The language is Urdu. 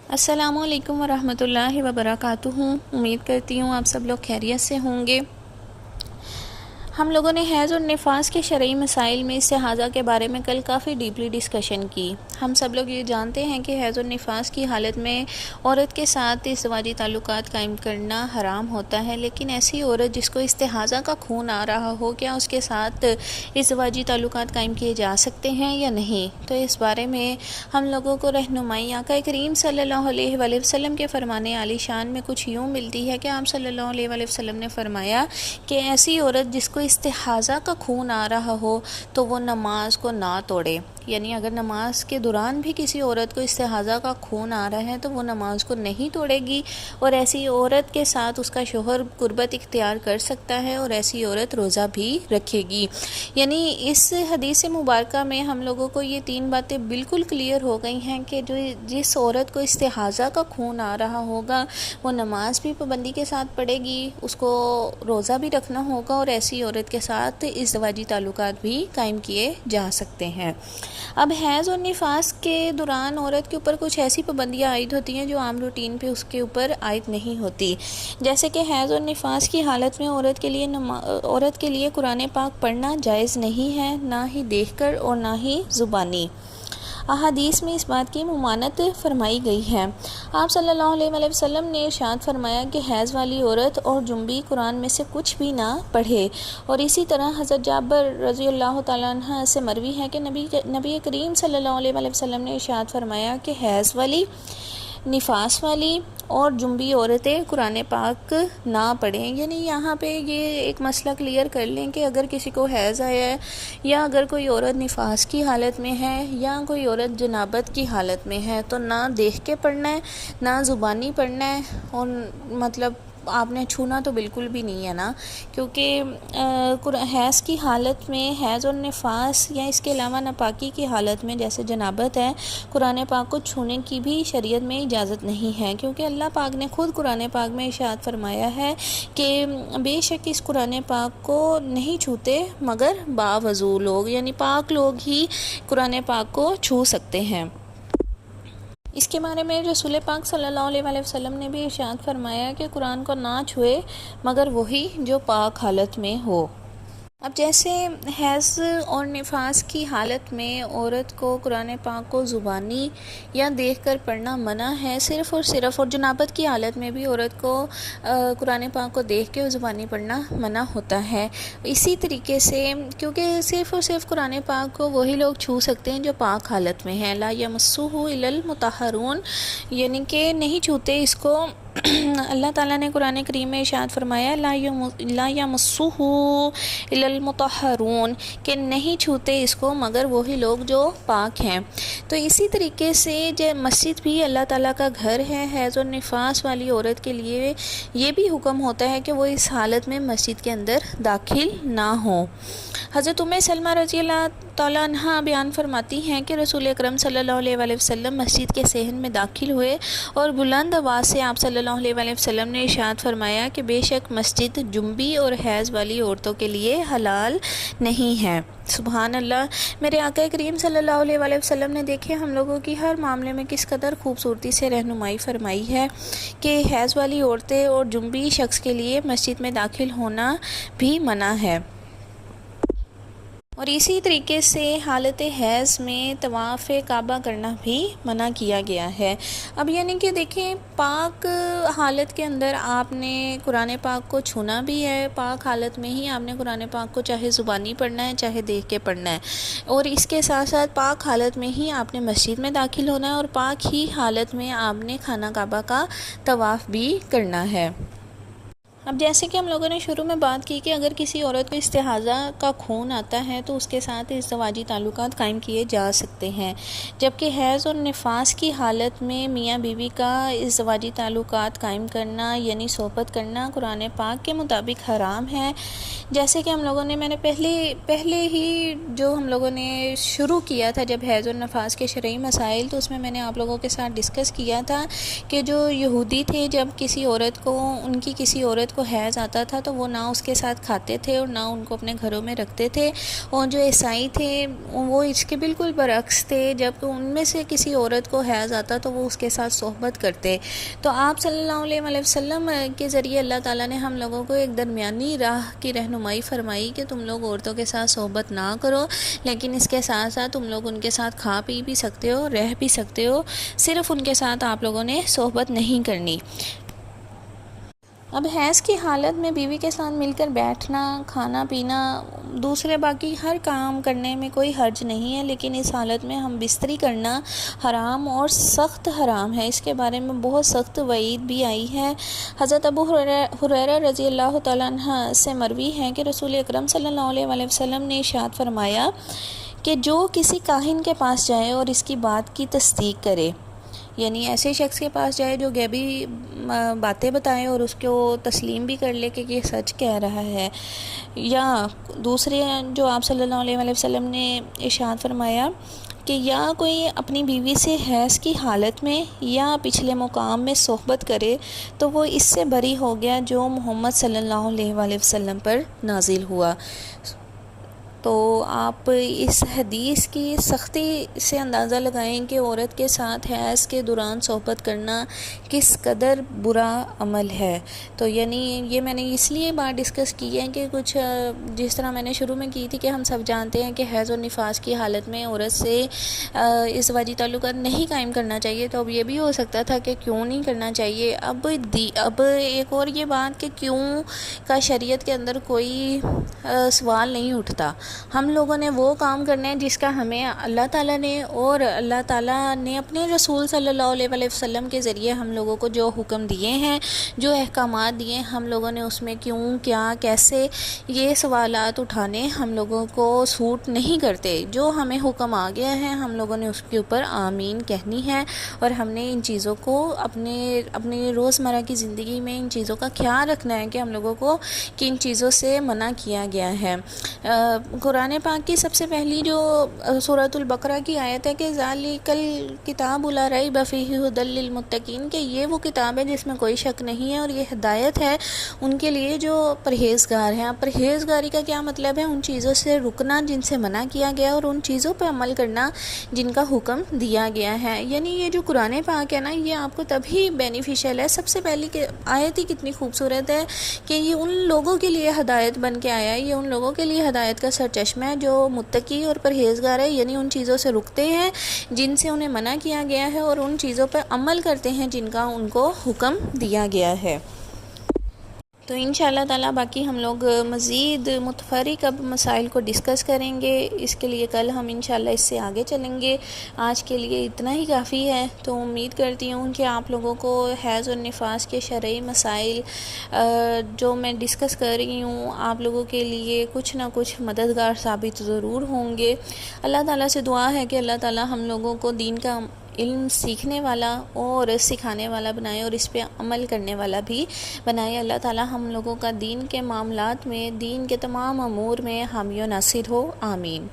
السلام علیکم ورحمۃ اللہ وبرکاتہ۔ امید کرتی ہوں آپ سب لوگ خیریت سے ہوں گے۔ ہم لوگوں نے حیض اور نفاس کے شرعی مسائل میں استحاضہ کے بارے میں کل کافی ڈیپلی ڈسکشن کی۔ ہم سب لوگ یہ جانتے ہیں کہ حیض اور نفاس کی حالت میں عورت کے ساتھ ازدواجی تعلقات قائم کرنا حرام ہوتا ہے، لیکن ایسی عورت جس کو استحاضہ کا خون آ رہا ہو، کیا اس کے ساتھ ازدواجی تعلقات قائم کیے جا سکتے ہیں یا نہیں؟ تو اس بارے میں ہم لوگوں کو رہنمائی آقا کریم صلی اللہ علیہ وآلہ وسلم کے فرمان عالی شان میں کچھ یوں ملتی ہے کہ آپ صلی اللہ علیہ وآلہ وسلم نے فرمایا کہ ایسی عورت جس کو استحاضہ کا خون آ رہا ہو تو وہ نماز کو نہ توڑے، یعنی اگر نماز کے دوران بھی کسی عورت کو استحاضہ کا خون آ رہا ہے تو وہ نماز کو نہیں توڑے گی، اور ایسی عورت کے ساتھ اس کا شوہر قربت اختیار کر سکتا ہے، اور ایسی عورت روزہ بھی رکھے گی۔ یعنی اس حدیث مبارکہ میں ہم لوگوں کو یہ تین باتیں بالکل کلیئر ہو گئی ہیں کہ جس عورت کو استحاضہ کا خون آ رہا ہوگا وہ نماز بھی پابندی کے ساتھ پڑھے گی، اس کو روزہ بھی رکھنا ہوگا، اور ایسی عورت کے ساتھ ازدواجی تعلقات بھی قائم کیے جا سکتے ہیں۔ اب حیض اور نفاس کے دوران عورت کے اوپر کچھ ایسی پابندیاں عائد ہوتی ہیں جو عام روٹین پہ اس کے اوپر عائد نہیں ہوتی، جیسے کہ حیض اور نفاس کی حالت میں عورت کے لیے قرآن پاک پڑھنا جائز نہیں ہے، نہ ہی دیکھ کر اور نہ ہی زبانی۔ احادیث میں اس بات کی ممانعت فرمائی گئی ہے۔ آپ صلی اللہ علیہ وآلہ وسلم نے ارشاد فرمایا کہ حیض والی عورت اور جنبی قرآن میں سے کچھ بھی نہ پڑھے، اور اسی طرح حضرت جابر رضی اللہ تعالیٰ عنہ سے مروی ہے کہ نبی کریم صلی اللہ علیہ وآلہ وسلم نے ارشاد فرمایا کہ حیض والی، نفاس والی اور جنبی عورتیں قرآن پاک نہ پڑھیں۔ یعنی یہاں پہ یہ ایک مسئلہ کلیئر کر لیں کہ اگر کسی کو حیض آیا ہے، یا اگر کوئی عورت نفاس کی حالت میں ہے، یا کوئی عورت جنابت کی حالت میں ہے، تو نہ دیکھ کے پڑھنا ہے، نہ زبانی پڑھنا ہے، اور مطلب آپ نے چھونا تو بالکل بھی نہیں ہے نا، کیونکہ حیض کی حالت میں، حیض اور نفاس یا اس کے علاوہ ناپاکی کی حالت میں جیسے جنابت ہے، قرآن پاک کو چھونے کی بھی شریعت میں اجازت نہیں ہے، کیونکہ اللہ پاک نے خود قرآن پاک میں ارشاد فرمایا ہے کہ بے شک اس قرآن پاک کو نہیں چھوتے مگر باوضو لوگ، یعنی پاک لوگ ہی قرآن پاک کو چھو سکتے ہیں۔ اس کے بارے میں رسول پاک صلی اللہ علیہ وآلہ وسلم نے بھی ارشاد فرمایا کہ قرآن کو نہ چھوئے مگر وہی جو پاک حالت میں ہو۔ اب جیسے حیض اور نفاس کی حالت میں عورت کو قرآن پاک کو زبانی یا دیکھ کر پڑھنا منع ہے، صرف اور صرف، اور جنابت کی حالت میں بھی عورت کو قرآن پاک کو دیکھ کے اور زبانی پڑھنا منع ہوتا ہے۔ اسی طریقے سے کیونکہ صرف اور صرف قرآن پاک کو وہی لوگ چھو سکتے ہیں جو پاک حالت میں ہیں، لا یمسہ الا المطہرون، یعنی کہ نہیں چھوتے اس کو۔ اللہ تعالیٰ نے قرآن کریم میں ارشاد فرمایا لا یمسہ الا المطہرون، کہ نہیں چھوتے اس کو مگر وہی لوگ جو پاک ہیں۔ تو اسی طریقے سے مسجد بھی اللہ تعالیٰ کا گھر ہے، حیض اور نفاس والی عورت کے لیے یہ بھی حکم ہوتا ہے کہ وہ اس حالت میں مسجد کے اندر داخل نہ ہو۔ حضرت ام سلمہ رضی اللہ تعالیٰ عنہ بیان فرماتی ہیں کہ رسول اکرم صلی اللہ علیہ وآلہ وسلم مسجد کے صحن میں داخل ہوئے اور بلند آواز سے آپ صلی اللہ علیہ وآلہ وسلم نے ارشاد فرمایا کہ بے شک مسجد جنبی اور حیض والی عورتوں کے لیے حلال نہیں ہے۔ سبحان اللہ! میرے آقا کریم صلی اللہ علیہ وآلہ وسلم نے دیکھے ہم لوگوں کی ہر معاملے میں کس قدر خوبصورتی سے رہنمائی فرمائی ہے کہ حیض والی عورتیں اور جنبی شخص کے لیے مسجد میں داخل ہونا بھی منع ہے، اور اسی طریقے سے حالت حیض میں طواف کعبہ کرنا بھی منع کیا گیا ہے۔ اب یعنی کہ دیکھیں، پاک حالت کے اندر آپ نے قرآن پاک کو چھونا بھی ہے، پاک حالت میں ہی آپ نے قرآن پاک کو چاہے زبانی پڑھنا ہے چاہے دیکھ کے پڑھنا ہے، اور اس کے ساتھ ساتھ پاک حالت میں ہی آپ نے مسجد میں داخل ہونا ہے، اور پاک ہی حالت میں آپ نے خانہ کعبہ کا طواف بھی کرنا ہے۔ اب جیسے کہ ہم لوگوں نے شروع میں بات کی کہ اگر کسی عورت کو استحاضہ کا خون آتا ہے تو اس کے ساتھ ازدواجی تعلقات قائم کیے جا سکتے ہیں، جبکہ حیض اور نفاس کی حالت میں میاں بیوی کا ازدواجی تعلقات قائم کرنا یعنی صحبت کرنا قرآن پاک کے مطابق حرام ہے۔ جیسے کہ میں نے پہلے ہی جو ہم لوگوں نے شروع کیا تھا جب حیض اور نفاس کے شرعی مسائل، تو اس میں نے آپ لوگوں کے ساتھ ڈسکس کیا تھا کہ جو یہودی تھے جب کسی عورت کو ان کی کسی عورت عورت کو حیض آتا تھا تو وہ نہ اس کے ساتھ کھاتے تھے اور نہ ان کو اپنے گھروں میں رکھتے تھے، اور جو عیسائی تھے وہ اس کے بالکل برعکس تھے، جب ان میں سے کسی عورت کو حیض آتا تو وہ اس کے ساتھ صحبت کرتے۔ تو آپ صلی اللہ علیہ وآلہ وسلم کے ذریعے اللہ تعالیٰ نے ہم لوگوں کو ایک درمیانی راہ کی رہنمائی فرمائی کہ تم لوگ عورتوں کے ساتھ صحبت نہ کرو، لیکن اس کے ساتھ ساتھ تم لوگ ان کے ساتھ کھا پی بھی سکتے ہو، رہ بھی سکتے ہو، صرف ان کے ساتھ آپ لوگوں نے صحبت نہیں کرنی۔ اب حیض کی حالت میں بیوی کے ساتھ مل کر بیٹھنا، کھانا پینا، دوسرے باقی ہر کام کرنے میں کوئی حرج نہیں ہے، لیکن اس حالت میں ہم بستری کرنا حرام اور سخت حرام ہے۔ اس کے بارے میں بہت سخت وعید بھی آئی ہے۔ حضرت ابو ہریرہ رضی اللہ تعالیٰ عنہ سے مروی ہے کہ رسول اکرم صلی اللہ علیہ وآلہ وسلم نے ارشاد فرمایا کہ جو کسی کاہن کے پاس جائے اور اس کی بات کی تصدیق کرے، یعنی ایسے شخص کے پاس جائے جو غیبی باتیں بتائے اور اس کو تسلیم بھی کر لے کہ یہ سچ کہہ رہا ہے، یا دوسرے جو آپ صلی اللہ علیہ وآلہ وسلم نے ارشاد فرمایا کہ یا کوئی اپنی بیوی سے حیض کی حالت میں یا پچھلے مقام میں صحبت کرے تو وہ اس سے بری ہو گیا جو محمد صلی اللہ علیہ وآلہ وسلم پر نازل ہوا۔ تو آپ اس حدیث کی سختی سے اندازہ لگائیں کہ عورت کے ساتھ حیض کے دوران صحبت کرنا کس قدر برا عمل ہے۔ تو یعنی یہ میں نے اس لیے بات ڈسکس کی ہے کہ کچھ جس طرح میں نے شروع میں کی تھی کہ ہم سب جانتے ہیں کہ حیض اور نفاس کی حالت میں عورت سے ازدواجی تعلقات نہیں قائم کرنا چاہیے، تو اب یہ بھی ہو سکتا تھا کہ کیوں نہیں کرنا چاہیے۔ اب ایک اور یہ بات کہ کیوں کا شریعت کے اندر کوئی سوال نہیں اٹھتا۔ ہم لوگوں نے وہ کام کرنا ہے جس کا ہمیں اللہ تعالیٰ نے اور اللہ تعالیٰ نے اپنے رسول صلی اللہ علیہ وآلہ وسلم کے ذریعے ہم لوگوں کو جو حکم دیے ہیں، جو احکامات دیے ہیں، ہم لوگوں نے اس میں کیوں، کیا، کیسے، یہ سوالات اٹھانے ہم لوگوں کو سوٹ نہیں کرتے۔ جو ہمیں حکم آ گیا ہے ہم لوگوں نے اس کے اوپر آمین کہنی ہے، اور ہم نے ان چیزوں کو اپنے روزمرہ کی زندگی میں ان چیزوں کا خیال رکھنا ہے کہ ہم لوگوں کو کن چیزوں سے منع کیا گیا ہے۔ قرآن پاک کی سب سے پہلی جو سورۃ البقرہ کی آیت ہے کہ ذالک الکتاب لا ریب فیہ ھدی للمتقین، کہ یہ وہ کتاب ہے جس میں کوئی شک نہیں ہے اور یہ ہدایت ہے ان کے لیے جو پرہیزگار ہیں۔ اب پرہیزگاری کا کیا مطلب ہے؟ ان چیزوں سے رکنا جن سے منع کیا گیا اور ان چیزوں پہ عمل کرنا جن کا حکم دیا گیا ہے۔ یعنی یہ جو قرآن پاک ہے نا، یہ آپ کو تبھی بینیفیشل ہے۔ سب سے پہلی آیت ہی کتنی خوبصورت ہے کہ یہ ان لوگوں کے لیے ہدایت بن کے آیا ہے، یہ ان لوگوں کے لیے ہدایت کا سرچشمہ ہے جو متقی اور پرہیزگار ہے، یعنی ان چیزوں سے رکتے ہیں جن سے انہیں منع کیا گیا ہے اور ان چیزوں پر عمل کرتے ہیں جن کا ان کو حکم دیا گیا ہے۔ تو انشاءاللہ تعالیٰ باقی ہم لوگ مزید متفرق اب مسائل کو ڈسکس کریں گے، اس کے لیے کل ہم انشاءاللہ اس سے آگے چلیں گے۔ آج کے لیے اتنا ہی کافی ہے۔ تو امید کرتی ہوں کہ آپ لوگوں کو حیض اور نفاس کے شرعی مسائل جو میں ڈسکس کر رہی ہوں آپ لوگوں کے لیے کچھ نہ کچھ مددگار ثابت ضرور ہوں گے۔ اللہ تعالیٰ سے دعا ہے کہ اللہ تعالیٰ ہم لوگوں کو دین کا علم سیکھنے والا اور سکھانے والا بنائے اور اس پہ عمل کرنے والا بھی بنائے۔ اللہ تعالیٰ ہم لوگوں کا دین کے معاملات میں، دین کے تمام امور میں حامی و ناصر ہو، آمین۔